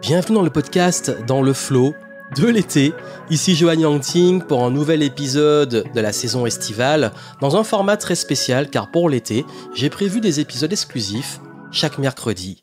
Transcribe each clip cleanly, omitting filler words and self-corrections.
Bienvenue dans le podcast Dans le Flow de l'été. Ici Johan Yangting pour un nouvel épisode de la saison estivale dans un format très spécial car pour l'été, j'ai prévu des épisodes exclusifs chaque mercredi.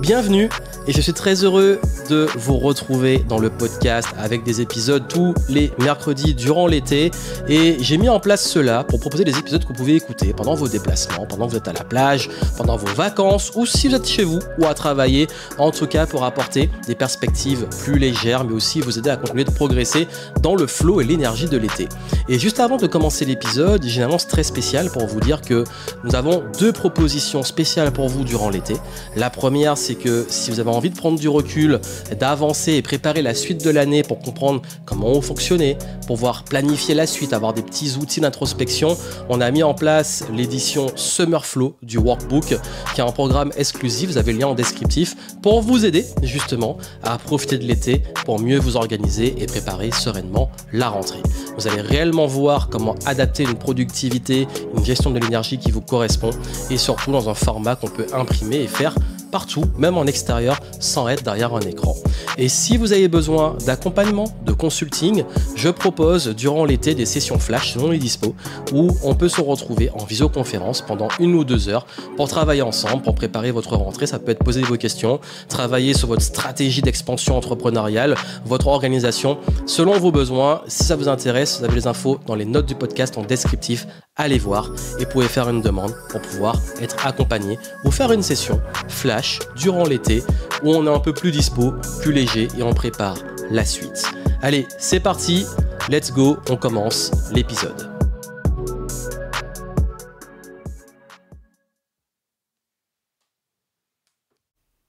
Bienvenue et je suis très heureux de vous retrouver dans le podcast avec des épisodes tous les mercredis durant l'été et j'ai mis en place cela pour proposer des épisodes que vous pouvez écouter pendant vos déplacements, pendant que vous êtes à la plage, pendant vos vacances ou si vous êtes chez vous ou à travailler, en tout cas pour apporter des perspectives plus légères mais aussi vous aider à continuer de progresser dans le flow et l'énergie de l'été. Et juste avant de commencer l'épisode, j'ai une annonce très spéciale pour vous dire que nous avons deux propositions spéciales pour vous durant l'été. La première, c'est que si vous avez envie de prendre du recul, d'avancer et préparer la suite de l'année pour comprendre comment vous fonctionnez, pour pouvoir planifier la suite, avoir des petits outils d'introspection, on a mis en place l'édition Summer Flow du workbook qui est un programme exclusif, vous avez le lien en descriptif, pour vous aider justement à profiter de l'été pour mieux vous organiser et préparer sereinement la rentrée. Vous allez réellement voir comment adapter une productivité, une gestion de l'énergie qui vous correspond et surtout dans un format qu'on peut imprimer et faire partout, même en extérieur, sans être derrière un écran. Et si vous avez besoin d'accompagnement, de consulting, je propose durant l'été des sessions flash selon les dispos où on peut se retrouver en visioconférence pendant 1 ou 2 heures pour travailler ensemble, pour préparer votre rentrée. Ça peut être poser vos questions, travailler sur votre stratégie d'expansion entrepreneuriale, votre organisation, selon vos besoins. Si ça vous intéresse, vous avez les infos dans les notes du podcast en descriptif. Allez voir et vous pouvez faire une demande pour pouvoir être accompagné ou faire une session flash durant l'été où on est un peu plus dispo, plus léger et on prépare la suite. Allez, c'est parti, let's go, on commence l'épisode.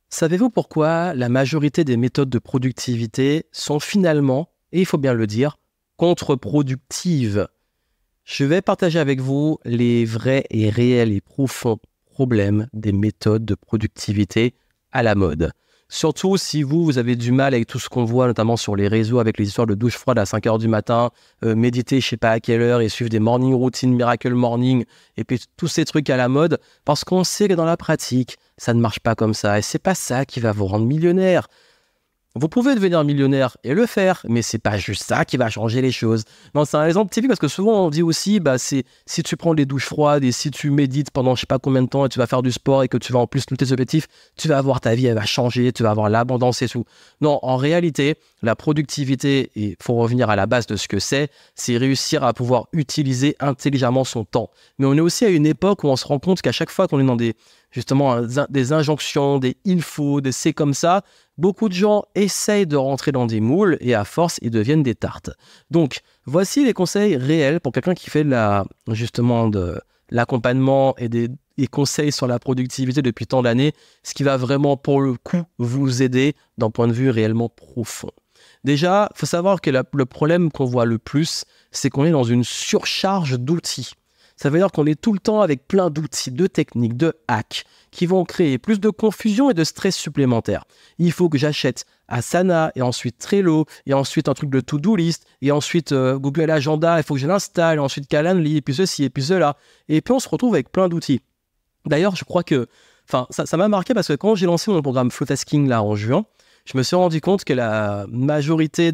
Savez-vous pourquoi la majorité des méthodes de productivité sont finalement, et il faut bien le dire, contre-productives ? Je vais partager avec vous les vrais et réels et profonds problèmes des méthodes de productivité à la mode. Surtout si vous avez du mal avec tout ce qu'on voit, notamment sur les réseaux, avec les histoires de douche froide à 5h du matin, méditer je sais pas à quelle heure et suivre des morning routines, miracle morning, et puis tous ces trucs à la mode, parce qu'on sait que dans la pratique, ça ne marche pas comme ça, et c'est pas ça qui va vous rendre millionnaire. Vous pouvez devenir millionnaire et le faire, mais c'est pas juste ça qui va changer les choses. Non, c'est un exemple typique parce que souvent on dit aussi, c'est si tu prends des douches froides et si tu médites pendant je sais pas combien de temps et tu vas faire du sport et que tu vas en plus noter tes objectifs, tu vas voir ta vie, elle va changer, tu vas avoir l'abondance et tout. Non, en réalité, la productivité, et il faut revenir à la base de ce que c'est réussir à pouvoir utiliser intelligemment son temps. Mais on est aussi à une époque où on se rend compte qu'à chaque fois qu'on est dans des injonctions, des il faut, des c'est comme ça, beaucoup de gens essayent de rentrer dans des moules et à force, ils deviennent des tartes. Donc, voici les conseils réels pour quelqu'un qui fait de l'accompagnement et des conseils sur la productivité depuis tant d'années, ce qui va vraiment, pour le coup, vous aider d'un point de vue réellement profond. Déjà, il faut savoir que le problème qu'on voit le plus, c'est qu'on est dans une surcharge d'outils. Ça veut dire qu'on est tout le temps avec plein d'outils, de techniques, de hacks qui vont créer plus de confusion et de stress supplémentaire. Il faut que j'achète Asana et ensuite Trello et ensuite un truc de to-do list et ensuite Google Agenda, il faut que je l'installe et ensuite Calendly et puis ceci et puis cela. Et puis on se retrouve avec plein d'outils. D'ailleurs, je crois que ça m'a marqué parce que quand j'ai lancé mon programme Flowtasking là en juin, je me suis rendu compte que la majorité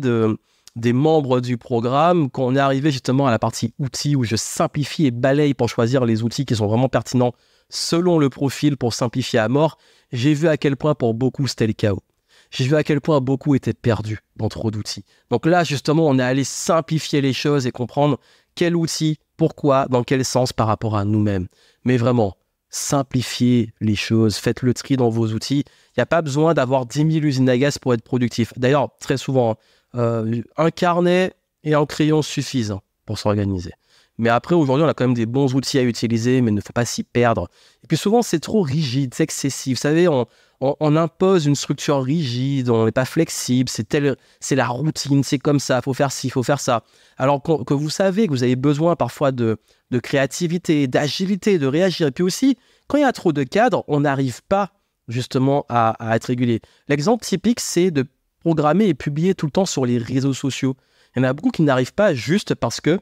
des membres du programme, quand on est arrivé justement à la partie outils où je simplifie et balaye pour choisir les outils qui sont vraiment pertinents selon le profil pour simplifier à mort, j'ai vu à quel point pour beaucoup c'était le chaos. J'ai vu à quel point beaucoup étaient perdus dans trop d'outils. Donc là justement on est allé simplifier les choses et comprendre quel outil, pourquoi, dans quel sens par rapport à nous-mêmes. Mais vraiment, simplifiez les choses, faites le tri dans vos outils. Il n'y a pas besoin d'avoir 10 000 usines à gaz pour être productif. D'ailleurs, très souvent, un carnet et un crayon suffisent pour s'organiser. Mais après, aujourd'hui, on a quand même des bons outils à utiliser, mais il ne faut pas s'y perdre. Et puis souvent, c'est trop rigide, c'est excessif. Vous savez, on impose une structure rigide, on n'est pas flexible, c'est la routine, c'est comme ça, il faut faire ci, il faut faire ça. Alors que vous savez que vous avez besoin parfois de créativité, d'agilité, de réagir. Et puis aussi, quand il y a trop de cadres, on n'arrive pas justement à être régulier. L'exemple typique, c'est de programmer et publier tout le temps sur les réseaux sociaux. Il y en a beaucoup qui n'arrivent pas juste parce que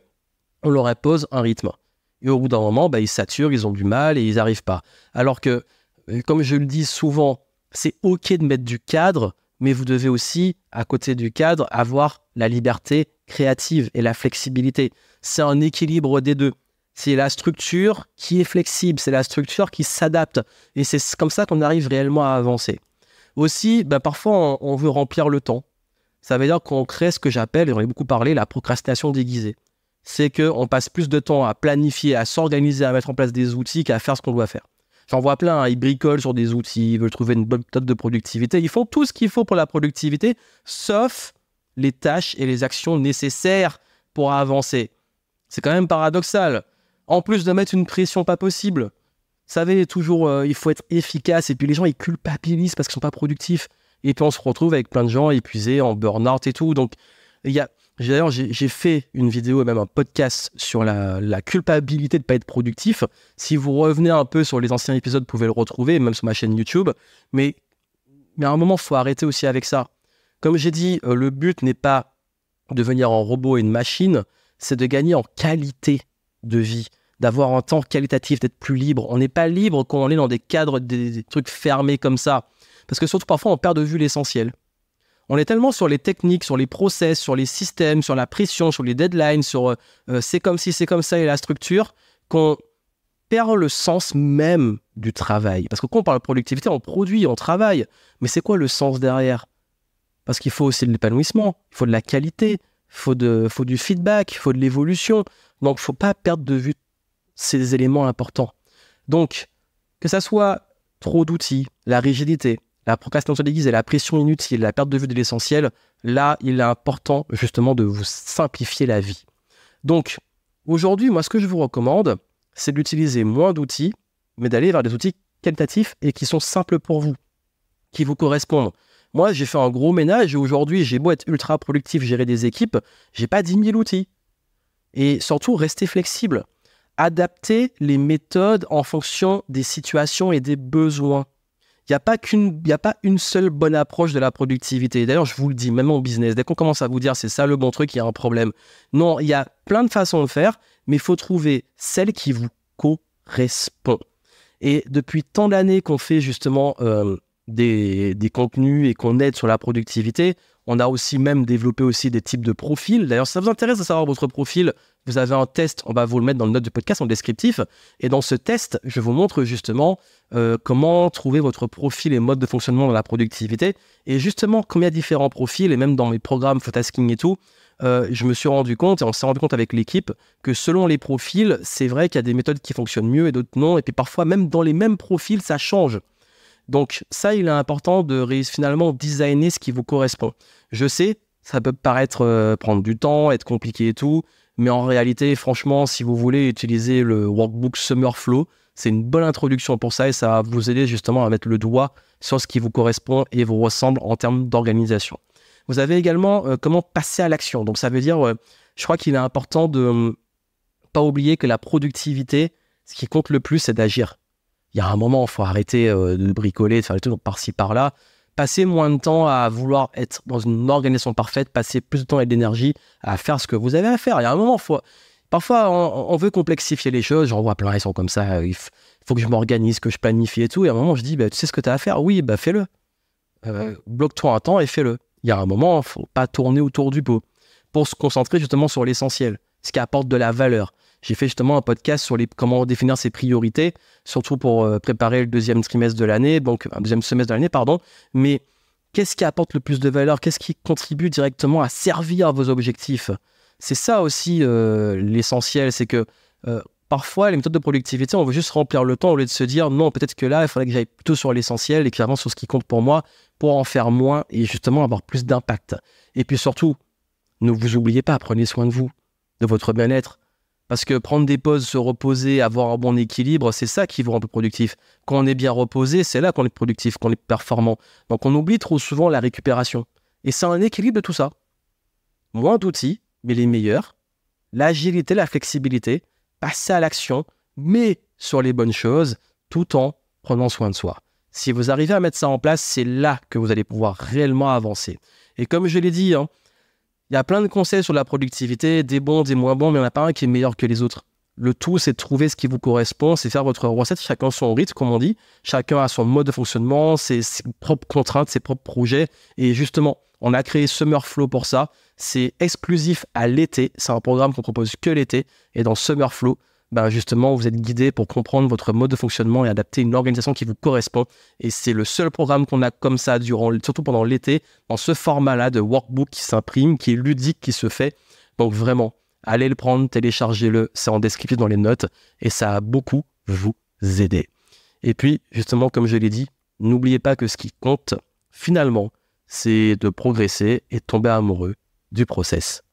on leur impose un rythme. Et au bout d'un moment, ils saturent, ils ont du mal et ils n'arrivent pas. Alors que, comme je le dis souvent, c'est OK de mettre du cadre, mais vous devez aussi, à côté du cadre, avoir la liberté créative et la flexibilité. C'est un équilibre des deux. C'est la structure qui est flexible, c'est la structure qui s'adapte. Et c'est comme ça qu'on arrive réellement à avancer. Aussi, parfois, on veut remplir le temps. Ça veut dire qu'on crée ce que j'appelle, et j'en ai beaucoup parlé, la procrastination déguisée. C'est qu'on passe plus de temps à planifier, à s'organiser, à mettre en place des outils qu'à faire ce qu'on doit faire. J'en vois plein, hein, ils bricolent sur des outils, ils veulent trouver une bonne méthode de productivité. Ils font tout ce qu'il faut pour la productivité, sauf les tâches et les actions nécessaires pour avancer. C'est quand même paradoxal. En plus de mettre une pression pas possible, vous savez, toujours, il faut être efficace, et puis les gens, ils culpabilisent parce qu'ils sont pas productifs. Et puis on se retrouve avec plein de gens épuisés, en burn-out et tout. Donc, d'ailleurs, j'ai fait une vidéo et même un podcast sur la culpabilité de ne pas être productif. Si vous revenez un peu sur les anciens épisodes, vous pouvez le retrouver, même sur ma chaîne YouTube. Mais à un moment, il faut arrêter aussi avec ça. Comme j'ai dit, le but n'est pas de devenir un robot et une machine, c'est de gagner en qualité de vie, d'avoir un temps qualitatif, d'être plus libre. On n'est pas libre quand on est dans des cadres, des trucs fermés comme ça. Parce que surtout, parfois, on perd de vue l'essentiel. On est tellement sur les techniques, sur les process, sur les systèmes, sur la pression, sur les deadlines, sur c'est comme ci, c'est comme ça et la structure, qu'on perd le sens même du travail. Parce que quand on parle de productivité, on produit, on travaille. Mais c'est quoi le sens derrière? Parce qu'il faut aussi de l'épanouissement, il faut de la qualité, il faut du feedback, il faut de l'évolution. Donc, il ne faut pas perdre de vue ces éléments importants. Donc, que ça soit trop d'outils, la rigidité, la procrastination déguisée, la pression inutile, la perte de vue de l'essentiel, là, il est important justement de vous simplifier la vie. Donc, aujourd'hui, moi, ce que je vous recommande, c'est d'utiliser moins d'outils, mais d'aller vers des outils qualitatifs et qui sont simples pour vous, qui vous correspondent. Moi, j'ai fait un gros ménage et aujourd'hui, j'ai beau être ultra productif, gérer des équipes, j'ai pas 10 000 outils. Et surtout, restez flexible. Adaptez les méthodes en fonction des situations et des besoins. Il n'y a pas une seule bonne approche de la productivité. D'ailleurs, je vous le dis, même en business, dès qu'on commence à vous dire c'est ça le bon truc, il y a un problème. Non, il y a plein de façons de faire, mais il faut trouver celle qui vous correspond. Et depuis tant d'années qu'on fait justement des contenus et qu'on aide sur la productivité, on a aussi même développé aussi des types de profils. D'ailleurs, si ça vous intéresse de savoir votre profil, vous avez un test, on va vous le mettre dans le note du podcast en descriptif. Et dans ce test, je vous montre justement comment trouver votre profil et mode de fonctionnement dans la productivité. Et justement, comme il y a différents profils, et même dans mes programmes Flotasking et tout, je me suis rendu compte, et on s'est rendu compte avec l'équipe, que selon les profils, c'est vrai qu'il y a des méthodes qui fonctionnent mieux et d'autres non. Et puis parfois, même dans les mêmes profils, ça change. Donc ça, il est important de finalement designer ce qui vous correspond. Je sais, ça peut paraître prendre du temps, être compliqué et tout, mais en réalité, franchement, si vous voulez utiliser le workbook Summer Flow, c'est une bonne introduction pour ça et ça va vous aider justement à mettre le doigt sur ce qui vous correspond et vous ressemble en termes d'organisation. Vous avez également comment passer à l'action. Donc ça veut dire, je crois qu'il est important de ne pas oublier que la productivité, ce qui compte le plus, c'est d'agir. Il y a un moment, il faut arrêter de bricoler, de faire des trucs par-ci, par-là. Passer moins de temps à vouloir être dans une organisation parfaite, passer plus de temps et d'énergie à faire ce que vous avez à faire. Il y a un moment, parfois, on veut complexifier les choses. J'en vois plein, ils sont comme ça. Il faut que je m'organise, que je planifie et tout. Et à un moment, je dis, tu sais ce que tu as à faire? Oui, fais-le. Bloque-toi un temps et fais-le. Il y a un moment, il ne faut pas tourner autour du pot pour se concentrer justement sur l'essentiel, ce qui apporte de la valeur. J'ai fait justement un podcast sur comment définir ses priorités, surtout pour préparer le deuxième trimestre de l'année, donc un deuxième semestre de l'année, pardon. Mais qu'est-ce qui apporte le plus de valeur? Qu'est-ce qui contribue directement à servir vos objectifs? C'est ça aussi l'essentiel, c'est que parfois, les méthodes de productivité, on veut juste remplir le temps au lieu de se dire non, peut-être que là, il faudrait que j'aille plutôt sur l'essentiel et clairement sur ce qui compte pour moi pour en faire moins et justement avoir plus d'impact. Et puis surtout, ne vous oubliez pas, prenez soin de vous, de votre bien-être. Parce que prendre des pauses, se reposer, avoir un bon équilibre, c'est ça qui vous rend plus productif. Quand on est bien reposé, c'est là qu'on est productif, qu'on est performant. Donc on oublie trop souvent la récupération. Et c'est un équilibre de tout ça. Moins d'outils, mais les meilleurs. L'agilité, la flexibilité, passer à l'action, mais sur les bonnes choses, tout en prenant soin de soi. Si vous arrivez à mettre ça en place, c'est là que vous allez pouvoir réellement avancer. Et comme je l'ai dit, il y a plein de conseils sur la productivité, des bons, des moins bons, mais il n'y en a pas un qui est meilleur que les autres. Le tout, c'est de trouver ce qui vous correspond, c'est faire votre recette, chacun son rythme, comme on dit. Chacun a son mode de fonctionnement, ses propres contraintes, ses propres projets. Et justement, on a créé Summer Flow pour ça. C'est exclusif à l'été. C'est un programme qu'on propose que l'été. Et dans Summer Flow, justement, vous êtes guidé pour comprendre votre mode de fonctionnement et adapter une organisation qui vous correspond. Et c'est le seul programme qu'on a comme ça, surtout pendant l'été, dans ce format-là de workbook qui s'imprime, qui est ludique, qui se fait. Donc vraiment, allez le prendre, téléchargez-le, c'est en descriptif dans les notes et ça a beaucoup vous aider. Et puis, justement, comme je l'ai dit, n'oubliez pas que ce qui compte, finalement, c'est de progresser et de tomber amoureux du process.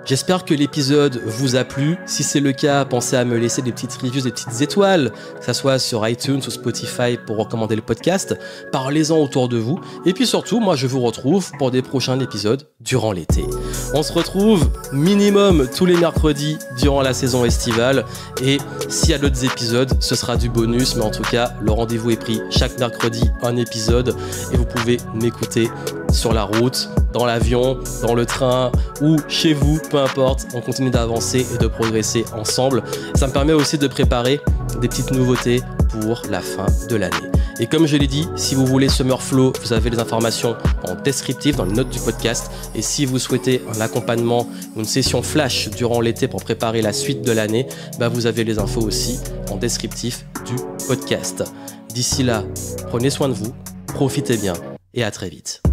J'espère que l'épisode vous a plu. Si c'est le cas, pensez à me laisser des petites reviews, des petites étoiles, que ça soit sur iTunes ou Spotify pour recommander le podcast. Parlez-en autour de vous. Et puis surtout, moi je vous retrouve pour des prochains épisodes durant l'été. On se retrouve minimum tous les mercredis durant la saison estivale. Et s'il y a d'autres épisodes, ce sera du bonus. Mais en tout cas, le rendez-vous est pris chaque mercredi, un épisode. Et vous pouvez m'écouter sur la route, dans l'avion, dans le train ou chez vous, peu importe, on continue d'avancer et de progresser ensemble. Ça me permet aussi de préparer des petites nouveautés pour la fin de l'année. Et comme je l'ai dit, si vous voulez Summer Flow, vous avez les informations en descriptif dans les notes du podcast. Et si vous souhaitez un accompagnement ou une session flash durant l'été pour préparer la suite de l'année, vous avez les infos aussi en descriptif du podcast. D'ici là, prenez soin de vous, profitez bien et à très vite.